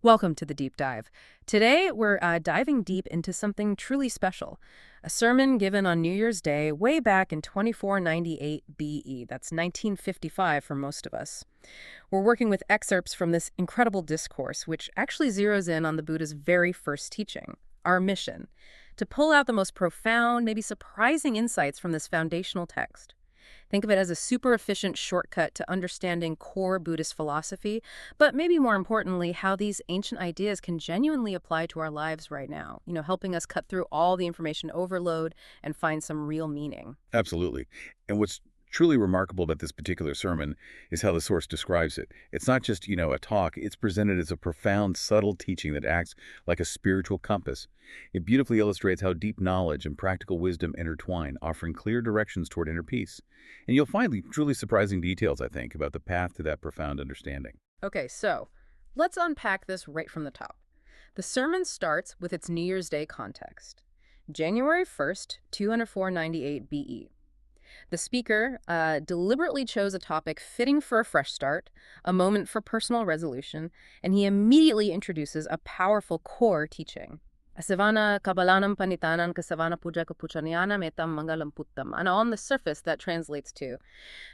Welcome to the Deep Dive. Today, we're diving deep into something truly special. A sermon given on New Year's Day way back in 2498 BE. That's 1955 for most of us. We're working with excerpts from this incredible discourse, which actually zeroes in on the Buddha's very first teaching, our mission, to pull out the most profound, maybe surprising insights from this foundational text. Think of it as a super efficient shortcut to understanding core Buddhist philosophy, but maybe more importantly, how these ancient ideas can genuinely apply to our lives right now, helping us cut through all the information overload and find some real meaning. Absolutely. And what's truly remarkable about this particular sermon is how the Source describes it. It's not just, a talk. It's presented as a profound, subtle teaching that acts like a spiritual compass. It beautifully illustrates how deep knowledge and practical wisdom intertwine, offering clear directions toward inner peace. And you'll find truly surprising details, I think, about the path to that profound understanding. Okay, so let's unpack this right from the top. The sermon starts with its New Year's Day context. January 1st, 20498 BE. The speaker deliberately chose a topic fitting for a fresh start, a moment for personal resolution, and he immediately introduces a powerful core teaching. Asavana kabalanam panitanan kasavana puja kapuchaniana metam mangalam puttam. And on the surface, that translates to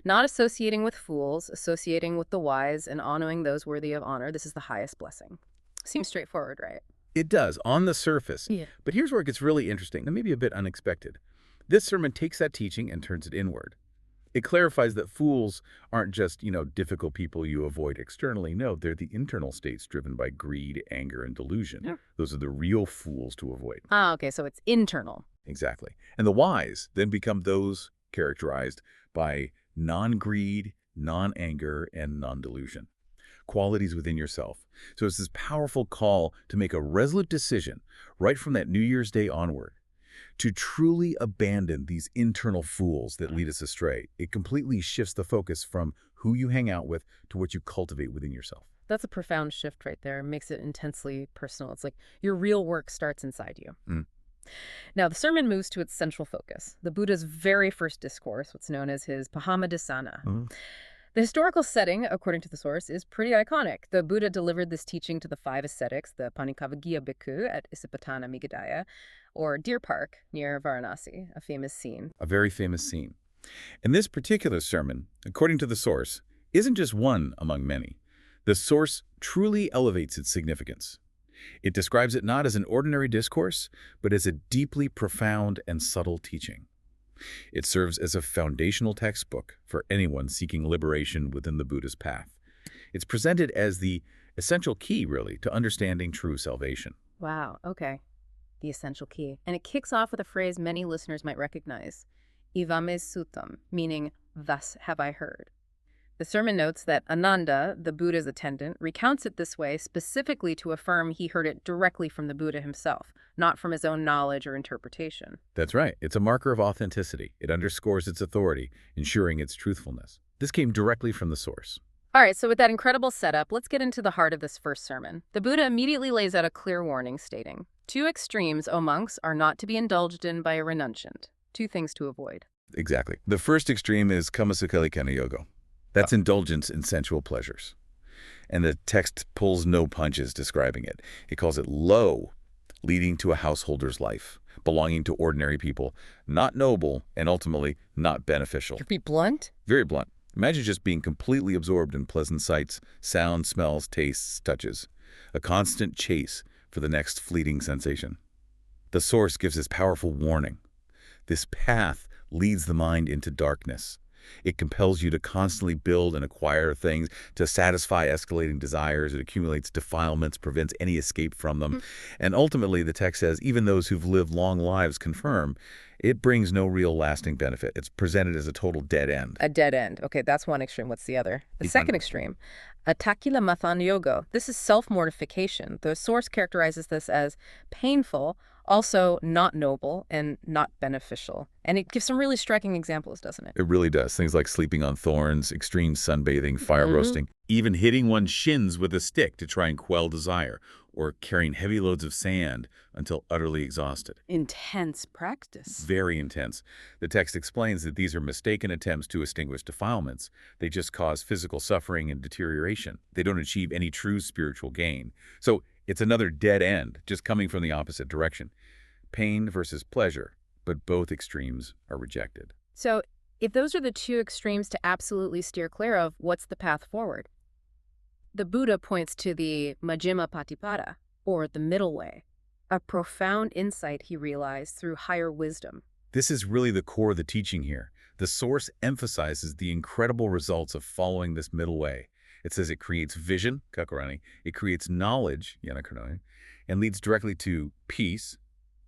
not associating with fools, associating with the wise, and honoring those worthy of honor. This is the highest blessing. Seems straightforward, right? It does, on the surface. Yeah. But here's where it gets really interesting, and maybe a bit unexpected. This sermon takes that teaching and turns it inward. It clarifies that fools aren't just, difficult people you avoid externally. No, they're the internal states driven by greed, anger, and delusion. Yeah. Those are the real fools to avoid. Okay, so it's internal. Exactly. And the wise then become those characterized by non-greed, non-anger, and non-delusion. Qualities within yourself. So it's this powerful call to make a resolute decision right from that New Year's Day onward, to truly abandon these internal fools that lead us astray. It completely shifts the focus from who you hang out with to what you cultivate within yourself. That's a profound shift right there. It makes it intensely personal. It's like your real work starts inside you. Now, the sermon moves to its central focus, the Buddha's very first discourse, what's known as his Pahammadisana. The historical setting, according to the source, is pretty iconic. The Buddha delivered this teaching to the 5 ascetics, the Panikavaggiya bhikkhu at Isipatana Migadaya, or Deer Park near Varanasi, a famous scene. A very famous scene. And this particular sermon, according to the source, isn't just one among many. The source truly elevates its significance. It describes it not as an ordinary discourse, but as a deeply profound and subtle teaching. It serves as a foundational textbook for anyone seeking liberation within the Buddha's path. It's presented as the essential key, really, to understanding true salvation. Wow, okay. The essential key. And it kicks off with a phrase many listeners might recognize, Ivame Suttam, meaning, thus have I heard. The sermon notes that Ananda, the Buddha's attendant, recounts it this way specifically to affirm he heard it directly from the Buddha himself, not from his own knowledge or interpretation. That's right. It's a marker of authenticity. It underscores its authority, ensuring its truthfulness. This came directly from the source. All right, so with that incredible setup, let's get into the heart of this first sermon. The Buddha immediately lays out a clear warning stating, 2 extremes, O monks, are not to be indulged in by a renunciant. 2 things to avoid. Exactly. The first extreme is kamasukhalikana yoga. That's indulgence in sensual pleasures. And the text pulls no punches describing it. It calls it low, leading to a householder's life, belonging to ordinary people, not noble, and ultimately not beneficial. You're being blunt? Very blunt. Imagine just being completely absorbed in pleasant sights, sounds, smells, tastes, touches. A constant chase for the next fleeting sensation. The source gives this powerful warning. This path leads the mind into darkness. It compels you to constantly build and acquire things to satisfy escalating desires. It accumulates defilements, prevents any escape from them. And ultimately, the text says, even those who've lived long lives confirm, it brings no real lasting benefit. It's presented as a total dead end. A dead end. Okay, that's one extreme. What's the other? The second extreme, attackila mathan yoga. This is self-mortification. The source characterizes this as painful, also not noble, and not beneficial. And it gives some really striking examples, doesn't it? It really does. Things like sleeping on thorns, extreme sunbathing, fire roasting, even hitting one's shins with a stick to try and quell desire, or carrying heavy loads of sand until utterly exhausted. Intense practice. Very intense. The text explains that these are mistaken attempts to extinguish defilements. They just cause physical suffering and deterioration. They don't achieve any true spiritual gain. So it's another dead end, just coming from the opposite direction. Pain versus pleasure, but both extremes are rejected. So if those are the two extremes to absolutely steer clear of, what's the path forward? The Buddha points to the Majjhima Patipada, or the middle way, a profound insight he realized through higher wisdom. This is really the core of the teaching here. The source emphasizes the incredible results of following this middle way. It says it creates vision, kakarani, it creates knowledge, yanakarani, and leads directly to peace,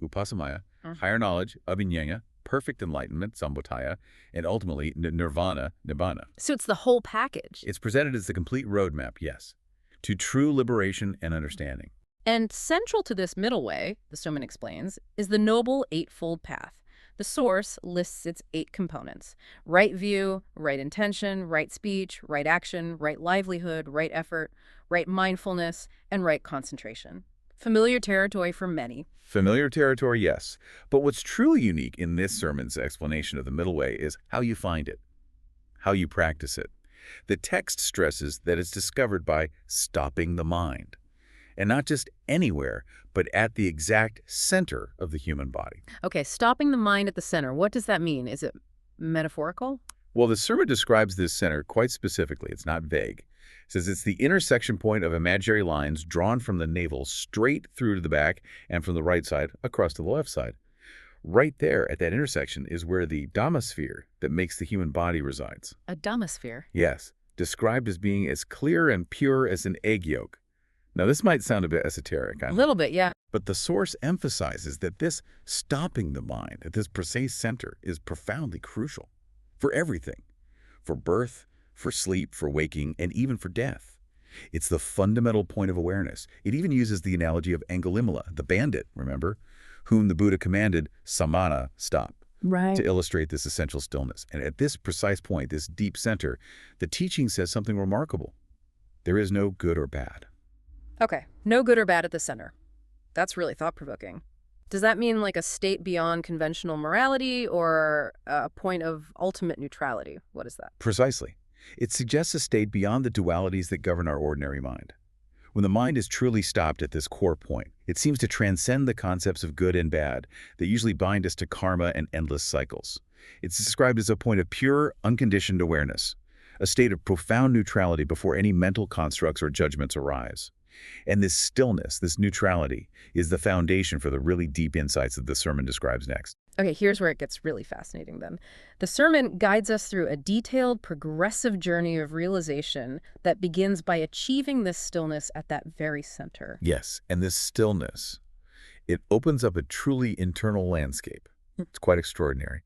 upasamaya, higher knowledge, abhiññana, perfect enlightenment, sambodhaya, and ultimately nirvana, nibbana. So it's the whole package. It's presented as the complete roadmap, yes, to true liberation and understanding. And central to this middle way, the Summan explains, is the noble Eightfold Path. The source lists its 8 components: right view, right intention, right speech, right action, right livelihood, right effort, right mindfulness, and right concentration. Familiar territory for many. Familiar territory, yes. But what's truly unique in this sermon's explanation of the middle way is how you find it, how you practice it. The text stresses that it's discovered by stopping the mind. And not just anywhere, but at the exact center of the human body. Okay, stopping the mind at the center. What does that mean? Is it metaphorical? Well, the sermon describes this center quite specifically. It's not vague. It says it's the intersection point of imaginary lines drawn from the navel straight through to the back and from the right side across to the left side. Right there at that intersection is where the Dhamma sphere that makes the human body resides. A Dhamma sphere? Yes, described as being as clear and pure as an egg yolk. Now, this might sound a bit esoteric. A little bit, yeah. But the source emphasizes that this stopping the mind at this precise center is profoundly crucial for everything, for birth, for sleep, for waking, and even for death. It's the fundamental point of awareness. It even uses the analogy of Angulimala, the bandit, remember, whom the Buddha commanded, samana, stop, right, to illustrate this essential stillness. And at this precise point, this deep center, the teaching says something remarkable. There is no good or bad. Okay, no good or bad at the center. That's really thought-provoking. Does that mean like a state beyond conventional morality or a point of ultimate neutrality? What is that? Precisely. It suggests a state beyond the dualities that govern our ordinary mind. When the mind is truly stopped at this core point, it seems to transcend the concepts of good and bad that usually bind us to karma and endless cycles. It's described as a point of pure, unconditioned awareness, a state of profound neutrality before any mental constructs or judgments arise. And this stillness, this neutrality, is the foundation for the really deep insights that the sermon describes next. Okay, here's where it gets really fascinating then. The sermon guides us through a detailed, progressive journey of realization that begins by achieving this stillness at that very center. Yes, and this stillness, it opens up a truly internal landscape. It's quite extraordinary.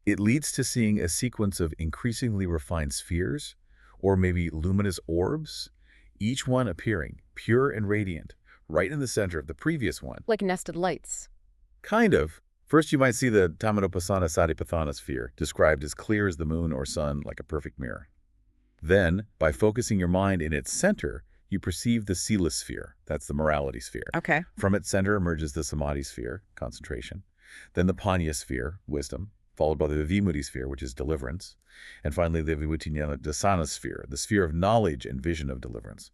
It leads to seeing a sequence of increasingly refined spheres, or maybe luminous orbs, each one appearing pure and radiant, right in the center of the previous one. Like nested lights. Kind of. First, you might see the Dhammakaya Satipatthana sphere, described as clear as the moon or sun, like a perfect mirror. Then, by focusing your mind in its center, you perceive the Sila sphere. That's the morality sphere. Okay. From its center emerges the Samadhi sphere, concentration. Then the Panya sphere, wisdom, followed by the Vimutti sphere, which is deliverance. And finally, the Vibhuti Dasana sphere, the sphere of knowledge and vision of deliverance.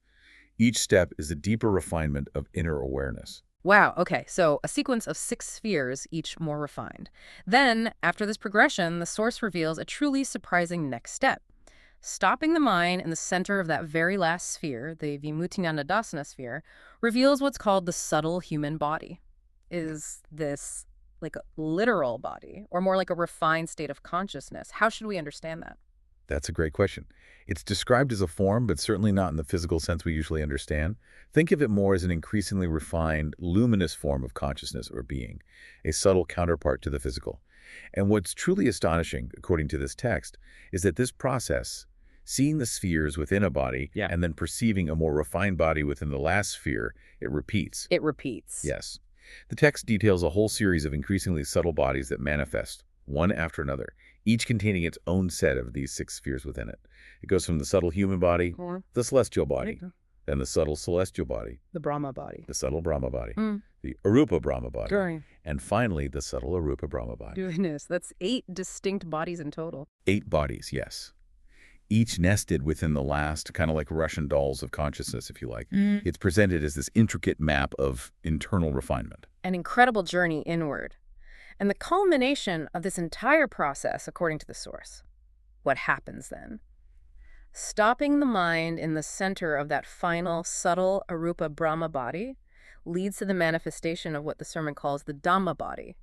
Each step is a deeper refinement of inner awareness. Wow, okay, so a sequence of 6 spheres, each more refined. Then, after this progression, the source reveals a truly surprising next step. Stopping the mind in the center of that very last sphere, the Vimuttinanandasana sphere, reveals what's called the subtle human body. Is this like a literal body, or more like a refined state of consciousness? How should we understand that? That's a great question. It's described as a form, but certainly not in the physical sense we usually understand. Think of it more as an increasingly refined, luminous form of consciousness or being, a subtle counterpart to the physical. And what's truly astonishing, according to this text, is that this process, seeing the spheres within a body and then perceiving a more refined body within the last sphere, it repeats. It repeats. Yes. The text details a whole series of increasingly subtle bodies that manifest, one after another, each containing its own set of these 6 spheres within it. It goes from the subtle human body, the celestial body, then the subtle celestial body, The Brahma body. the subtle Brahma body, the Arupa Brahma body, Goodness. and finally the subtle Arupa Brahma body. That's 8 distinct bodies in total. 8 bodies, yes. Each nested within the last, kind of like Russian dolls of consciousness, if you like. It's presented as this intricate map of internal refinement. An incredible journey inward. And the culmination of this entire process, according to the source. What happens then? Stopping the mind in the center of that final, subtle Arupa Brahma body leads to the manifestation of what the sermon calls the Dhamma body.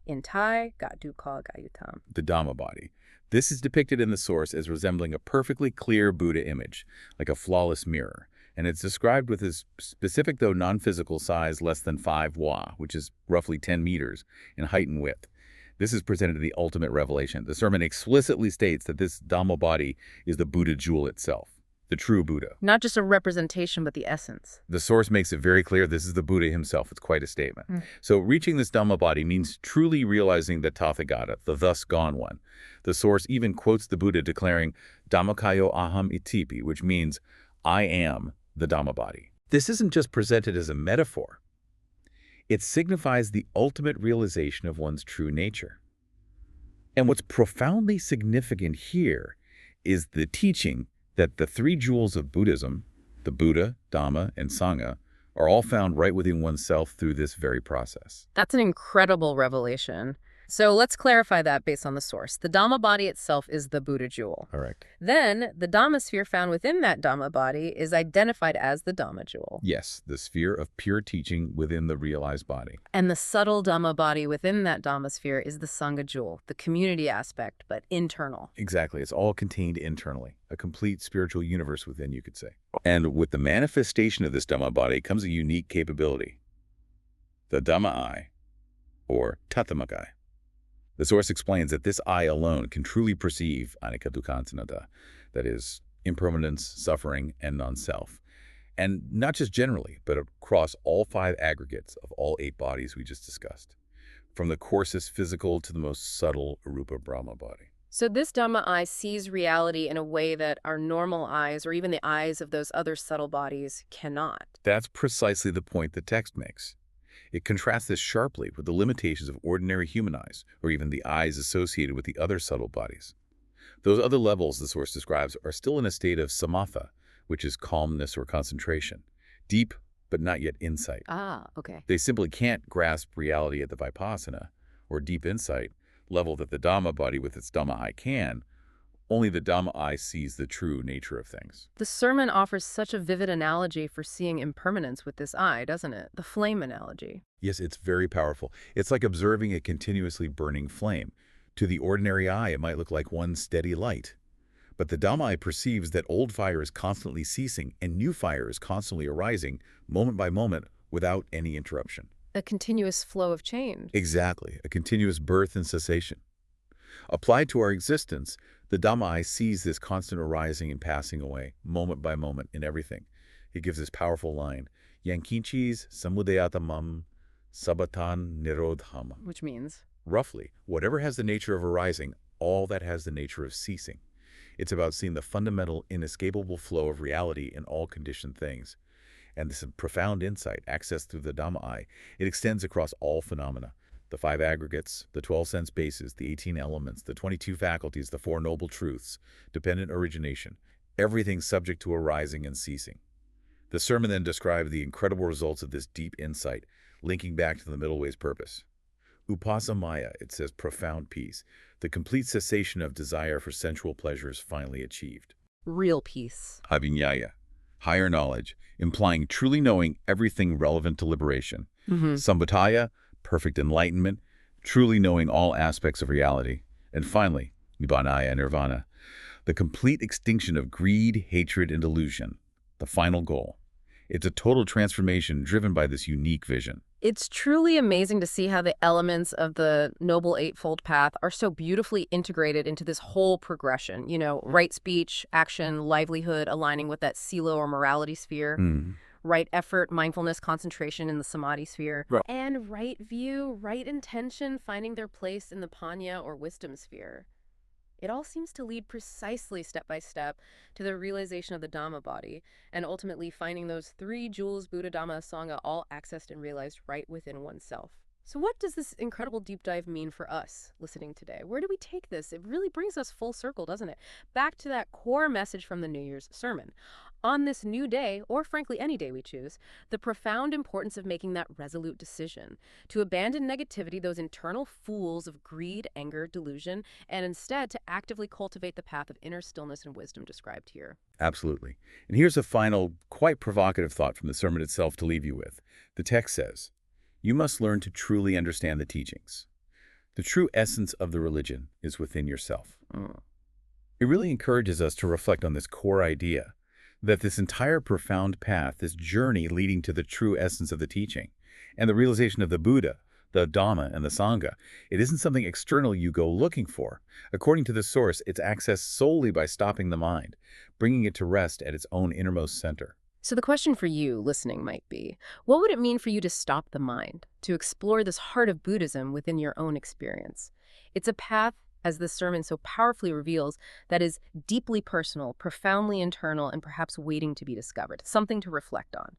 In Thai, Gat Dukkha Gayutam. The Dhamma body. This is depicted in the source as resembling a perfectly clear Buddha image, like a flawless mirror. And it's described with a specific, though non-physical size less than 5 wa, which is roughly 10 meters in height and width. This is presented as the ultimate revelation. The sermon explicitly states that this Dhamma body is the Buddha jewel itself, the true Buddha. Not just a representation, but the essence. The source makes it very clear this is the Buddha himself. It's quite a statement. So reaching this Dhamma body means truly realizing the Tathagata, the thus gone one. The source even quotes the Buddha declaring, Dhammakaya aham itipi, which means, I am the Dhamma body. This isn't just presented as a metaphor. It signifies the ultimate realization of one's true nature. And what's profoundly significant here is the teaching that the 3 jewels of Buddhism, the Buddha, Dhamma, and Sangha, are all found right within oneself through this very process. That's an incredible revelation. So let's clarify that based on the source. The Dhamma body itself is the Buddha jewel. Correct. Then, the Dhamma sphere found within that Dhamma body is identified as the Dhamma jewel. Yes, the sphere of pure teaching within the realized body. And the subtle Dhamma body within that Dhamma sphere is the Sangha jewel, the community aspect, but internal. Exactly. It's all contained internally, a complete spiritual universe within, you could say. And with the manifestation of this Dhamma body comes a unique capability, the Dhamma eye, or Dhammakaya. The source explains that this eye alone can truly perceive anicca, dukkha, and anattā, that is, impermanence, suffering, and non-self. And not just generally, but across all 5 aggregates of all 8 bodies we just discussed, from the coarsest physical to the most subtle Arupa Brahma body. So this Dhamma eye sees reality in a way that our normal eyes, or even the eyes of those other subtle bodies, cannot. That's precisely the point the text makes. It contrasts this sharply with the limitations of ordinary human eyes, or even the eyes associated with the other subtle bodies. Those other levels the source describes are still in a state of samatha, which is calmness or concentration, deep but not yet insight. Okay. They simply can't grasp reality at the vipassana, or deep insight, level that the Dhamma body with its Dhamma eye can. Only the Dhamma eye sees the true nature of things. The sermon offers such a vivid analogy for seeing impermanence with this eye, doesn't it? The flame analogy. Yes, it's very powerful. It's like observing a continuously burning flame. To the ordinary eye, it might look like one steady light. But the Dhamma eye perceives that old fire is constantly ceasing and new fire is constantly arising, moment by moment, without any interruption. A continuous flow of change. Exactly, a continuous birth and cessation. Applied to our existence, the Dhamma eye sees this constant arising and passing away, moment by moment, in everything. It gives this powerful line, Yankinchis samudayatamam sabatan nirodham. Which means? Roughly, whatever has the nature of arising, all that has the nature of ceasing. It's about seeing the fundamental, inescapable flow of reality in all conditioned things. And this profound insight, accessed through the Dhamma eye, it extends across all phenomena. The 5 aggregates, the 12 sense bases, the 18 elements, the 22 faculties, the 4 noble truths, dependent origination, everything subject to arising and ceasing. The sermon then described the incredible results of this deep insight, linking back to the middle way's purpose. Upasamaya, it says profound peace, the complete cessation of desire for sensual pleasures finally achieved. Real peace. Abhiññāya, higher knowledge, implying truly knowing everything relevant to liberation. Sambhutaya, perfect enlightenment, truly knowing all aspects of reality. And finally, Nibbānaya, nirvana, the complete extinction of greed, hatred, and delusion, the final goal. It's a total transformation driven by this unique vision. It's truly amazing to see how the elements of the Noble Eightfold Path are so beautifully integrated into this whole progression. You know, right speech, action, livelihood, aligning with that sila or morality sphere. Right effort, mindfulness, concentration in the samadhi sphere. Right. And right view, right intention, finding their place in the panya or wisdom sphere. It all seems to lead precisely step by step to the realization of the Dhamma body, and ultimately finding those three jewels, Buddha, Dhamma, Sangha, all accessed and realized right within oneself. So what does this incredible deep dive mean for us listening today? Where do we take this? It really brings us full circle, doesn't it? Back to that core message from the New Year's sermon. On this new day, or frankly any day we choose, the profound importance of making that resolute decision to abandon negativity, those internal fools of greed, anger, delusion, and instead to actively cultivate the path of inner stillness and wisdom described here. Absolutely. And here's a final, quite provocative thought from the sermon itself to leave you with. The text says, "You must learn to truly understand the teachings. The true essence of the religion is within yourself." It really encourages us to reflect on this core idea that this entire profound path, this journey leading to the true essence of the teaching, and the realization of the Buddha, the Dhamma, and the Sangha, it isn't something external you go looking for. According to the source, it's accessed solely by stopping the mind, bringing it to rest at its own innermost center. So the question for you listening might be, what would it mean for you to stop the mind, to explore this heart of Buddhism within your own experience? It's a path, as this sermon so powerfully reveals, that is deeply personal, profoundly internal, and perhaps waiting to be discovered, something to reflect on.